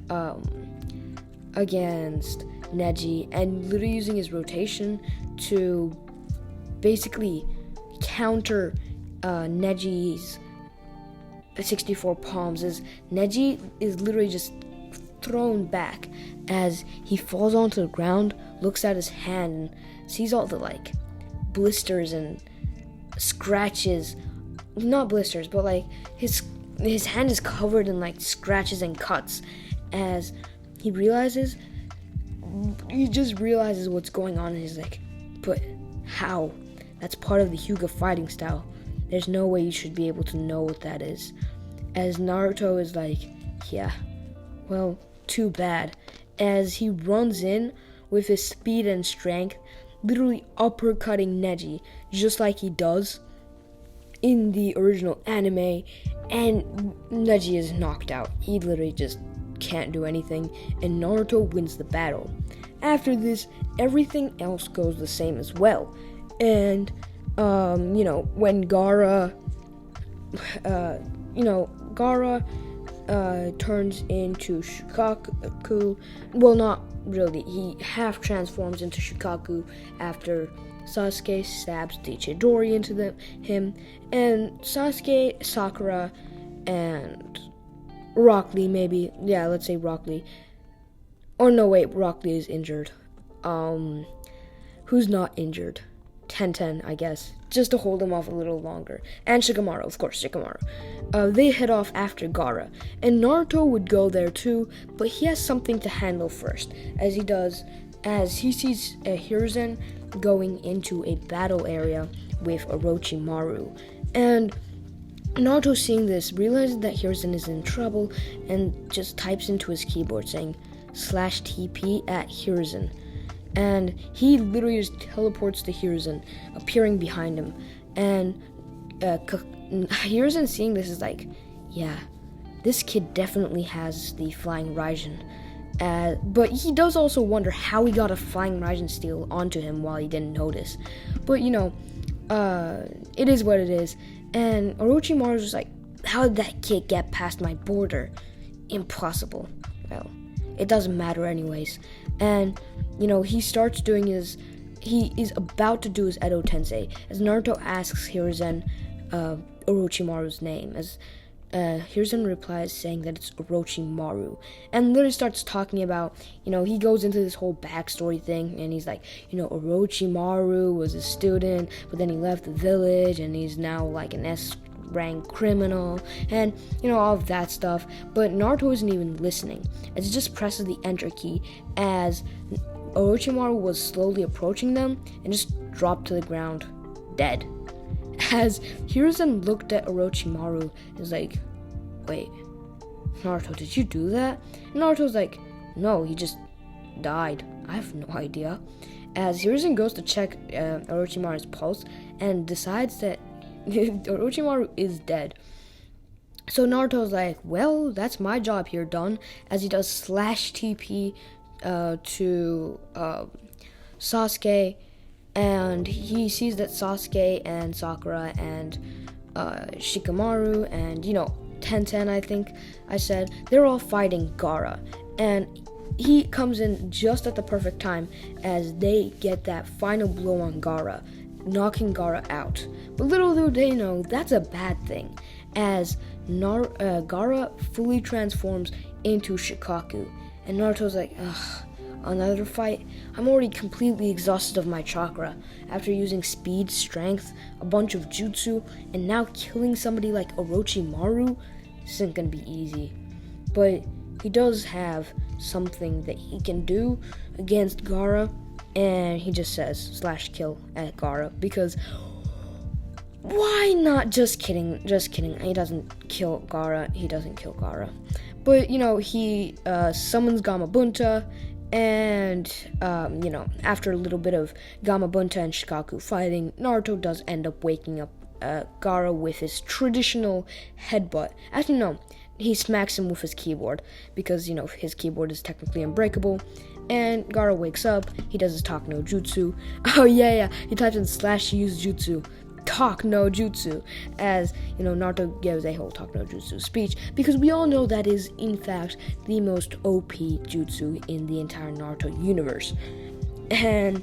Neji, and literally using his rotation to basically counter Neji's 64 palms, as Neji is literally just thrown back as he falls onto the ground, looks at his hand, and sees all the blisters and scratches. Not blisters, but his hand is covered in scratches and cuts, as he just realizes what's going on, and he's like, but how? That's part of the Hyuga fighting style. There's no way you should be able to know what that is. As Naruto is like, yeah, well, too bad. As he runs in with his speed and strength, literally uppercutting Neji, just like he does in the original anime, and Neji is knocked out. He literally just can't do anything, and Naruto wins the battle. After this, everything else goes the same as well. And, when Gaara turns into Shukaku, well, not really, he half transforms into Shukaku after Sasuke stabs the Chidori into him, and Sasuke, Sakura, and Rock Lee, maybe, yeah, let's say Rock Lee, or no, wait, Rock Lee is injured. who's not injured. Tenten, I guess, just to hold him off a little longer. And Shikamaru, of course, Shikamaru. They head off after Gaara. And Naruto would go there too, but he has something to handle first, as he sees Hiruzen going into a battle area with Orochimaru. And Naruto, seeing this, realizes that Hiruzen is in trouble and just types into his keyboard saying /TP at Hiruzen. And he literally just teleports to Hiruzen, appearing behind him. And Hiruzen, seeing this, is like, yeah, this kid definitely has the flying Raijin. But he does also wonder how he got a flying Raijin steel onto him while he didn't notice. But, it is what it is. And Orochimaru's just like, how did that kid get past my border? Impossible. Well, it doesn't matter anyways. And, he starts doing he is about to do his Edo Tensei, as Naruto asks Hiruzen Orochimaru's name, as Hiruzen replies saying that it's Orochimaru, and literally starts talking about, he goes into this whole backstory thing, and he's like, Orochimaru was a student, but then he left the village, and he's now like an S-rank criminal, and, all of that stuff. But Naruto isn't even listening, as he just presses the enter key, as Orochimaru was slowly approaching them, and just dropped to the ground, dead. As Hiruzen looked at Orochimaru and was like, wait, Naruto, did you do that? And Naruto's like, no, he just died. I have no idea. As Hiruzen goes to check Orochimaru's pulse and decides that Orochimaru is dead. So Naruto's like, well, that's my job here done, as he does /TP to Sasuke. And he sees that Sasuke and Sakura and Shikamaru and, Tenten, I think I said, they're all fighting Gaara. And he comes in just at the perfect time, as they get that final blow on Gaara, knocking Gaara out. But little do they know, that's a bad thing, as Gaara fully transforms into Shikaku. And Naruto's like, ugh, another fight? I'm already completely exhausted of my chakra after using speed, strength, a bunch of jutsu, and now killing somebody like Orochimaru. This isn't gonna be easy. But he does have something that he can do against Gaara, and he just says /kill at Gaara, because why not? Just kidding. He doesn't kill Gaara. But, he summons Gamabunta, and, after a little bit of Gamabunta and Shikaku fighting, Naruto does end up waking up Gaara with his traditional headbutt. Actually, no, he smacks him with his keyboard, because, his keyboard is technically unbreakable. And Gaara wakes up, he does his talk no jutsu. Oh, yeah, he types in /use jutsu. Talk no jutsu, as Naruto gives a whole talk no jutsu speech, because we all know that is in fact the most OP jutsu in the entire Naruto universe. And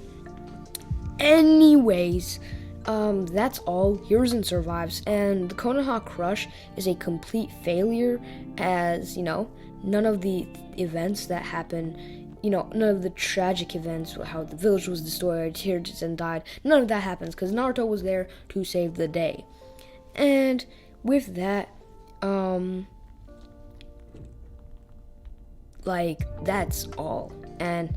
anyways, that's all. Hiruzen survives, and the Konoha Crush is a complete failure, as none of the events that happen, none of the tragic events, how the village was destroyed, Hiruzen died, none of that happens, because Naruto was there to save the day. And with that, that's all. And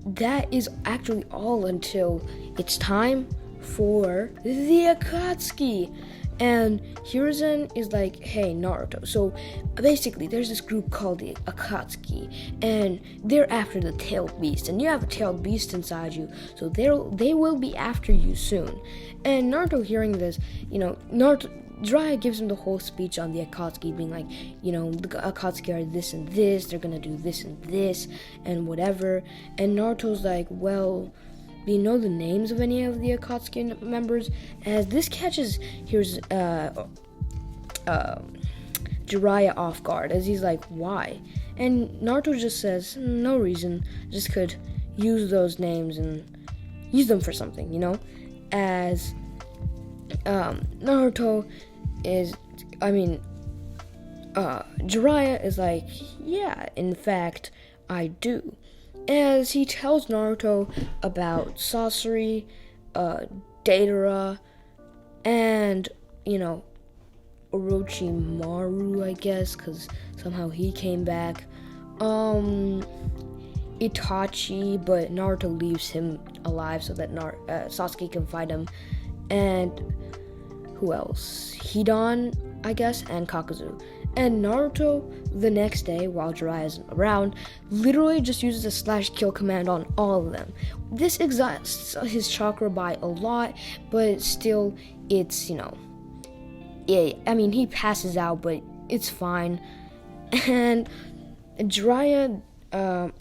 that is actually all until it's time for the Akatsuki. And Hiruzen is like, hey, Naruto. So basically, there's this group called the Akatsuki, and they're after the tailed beast, and you have a tailed beast inside you, so they will be after you soon. And Naruto, hearing this, Jiraiya gives him the whole speech on the Akatsuki, being like, the Akatsuki are this and this, they're gonna do this and this, and whatever. And Naruto's like, well, do you know the names of any of the Akatsuki members? As this catches Jiraiya off guard, as he's like, why? And Naruto just says, no reason, just could use those names and use them for something, As Naruto is, Jiraiya is like, yeah, in fact, I do. as he tells Naruto about Sasori, Deidara, and, Orochimaru, I guess, because somehow he came back. Itachi, but Naruto leaves him alive so that Sasuke can fight him. And who else? Hidan, I guess, and Kakazu. And Naruto, the next day, while Jiraiya isn't around, literally just uses a /kill command on all of them. This exhausts his chakra by a lot, but still, it's, he passes out, but it's fine. And Jiraiya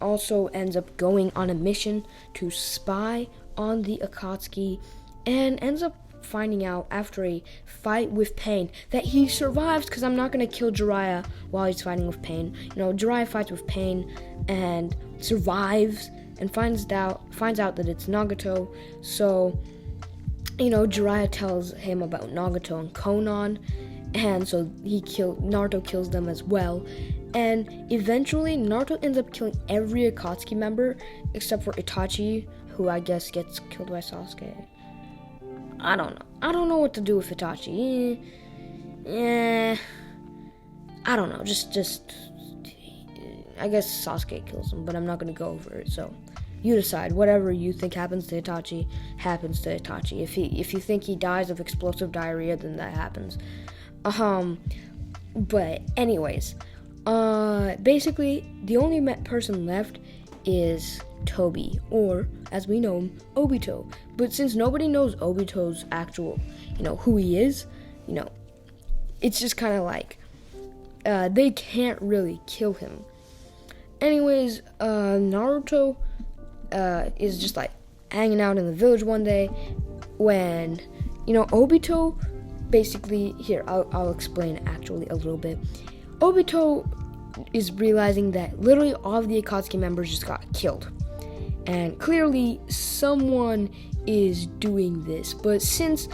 also ends up going on a mission to spy on the Akatsuki, and ends up finding out after a fight with Pain that he survives, because I'm not going to kill Jiraiya while he's fighting with Pain. Jiraiya fights with Pain and survives and finds out that it's Nagato. So, Jiraiya tells him about Nagato and Konan, and so Naruto kills them as well. And eventually, Naruto ends up killing every Akatsuki member except for Itachi, who I guess gets killed by Sasuke. I don't know. I don't know what to do with Itachi. I don't know. Just I guess Sasuke kills him, but I'm not gonna go over it. So you decide. Whatever you think happens to Itachi happens to Itachi. If you think he dies of explosive diarrhea, then that happens. But anyways, basically the only person left is Toby, or as we know him, Obito. But since nobody knows Obito's actual, who he is, it's just kind of like they can't really kill him. Anyways, Naruto is just like hanging out in the village one day when, Obito basically, here, I'll explain actually a little bit. Obito is realizing that literally all of the Akatsuki members just got killed. And clearly someone is doing this. But since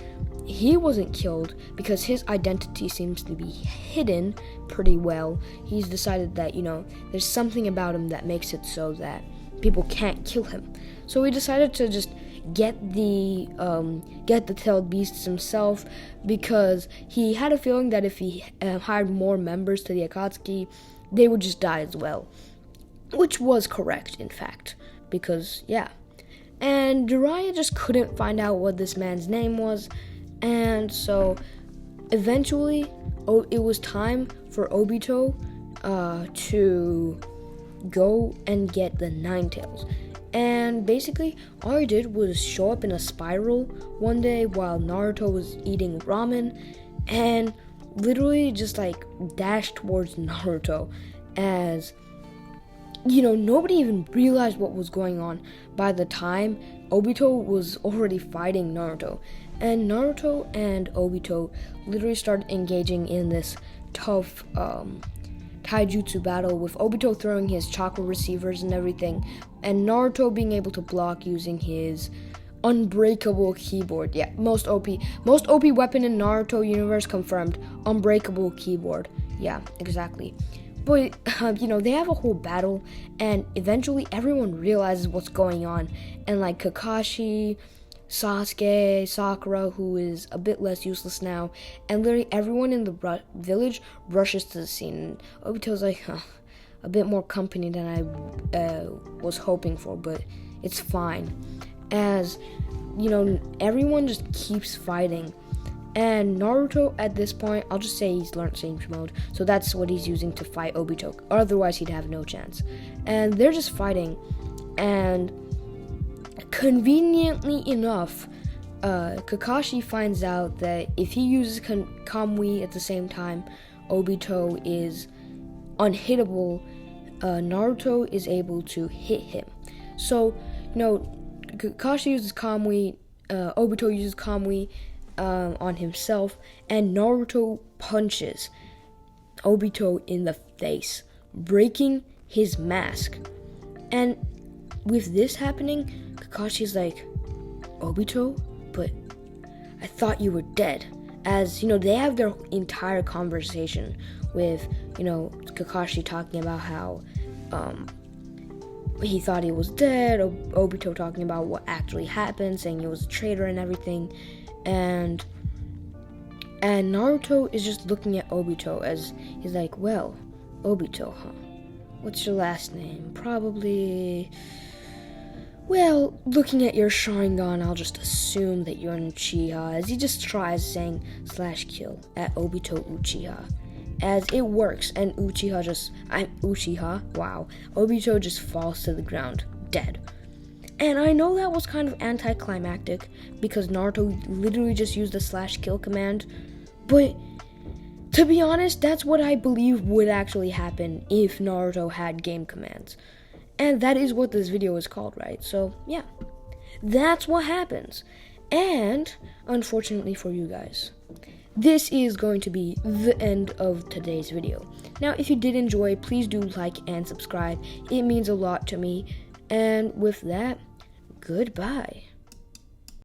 he wasn't killed, because his identity seems to be hidden pretty well, he's decided that, there's something about him that makes it so that people can't kill him. So he decided to just get the tailed beasts himself, because he had a feeling that if he hired more members to the Akatsuki, they would just die as well. Which was correct, in fact. Because, yeah. And Jiraiya just couldn't find out what this man's name was. And so, eventually, it was time for Obito to go and get the Nine Tails. And basically, all he did was show up in a spiral one day while Naruto was eating ramen, and literally just dashed towards Naruto, as nobody even realized what was going on by the time Obito was already fighting Naruto. And Naruto and Obito literally started engaging in this tough taijutsu battle, with Obito throwing his chakra receivers and everything, and Naruto being able to block using his unbreakable keyboard. Yeah, most OP weapon in Naruto universe confirmed. Unbreakable keyboard. Yeah, exactly. But, they have a whole battle, and eventually everyone realizes what's going on. And, Kakashi, Sasuke, Sakura, who is a bit less useless now, and literally everyone in the village rushes to the scene. And Obito's a bit more company than I was hoping for, but it's fine. As, everyone just keeps fighting. And Naruto, at this point, I'll just say he's learned Sage Mode, so that's what he's using to fight Obito. Otherwise, he'd have no chance. And they're just fighting, and conveniently enough, Kakashi finds out that if he uses Kamui at the same time, Obito is unhittable. Naruto is able to hit him. So, Kakashi uses Kamui, Obito uses Kamui on himself, and Naruto punches Obito in the face, breaking his mask. And with this happening, Kakashi's like, Obito, but I thought you were dead. As, they have their entire conversation with, Kakashi talking about how, he thought he was dead. Obito talking about what actually happened, saying he was a traitor and everything. And Naruto is just looking at Obito as he's like, well, Obito, huh? What's your last name? Probably... Well, looking at your Sharingan, I'll just assume that you're an Uchiha, as he just tries saying /kill at Obito Uchiha. As it works, and Obito just falls to the ground, dead. And I know that was kind of anticlimactic, because Naruto literally just used the /kill command, but to be honest, that's what I believe would actually happen if Naruto had game commands. And that is what this video is called, right? So, yeah. That's what happens. And, unfortunately for you guys, this is going to be the end of today's video. Now, if you did enjoy, please do like and subscribe. It means a lot to me. And with that, goodbye.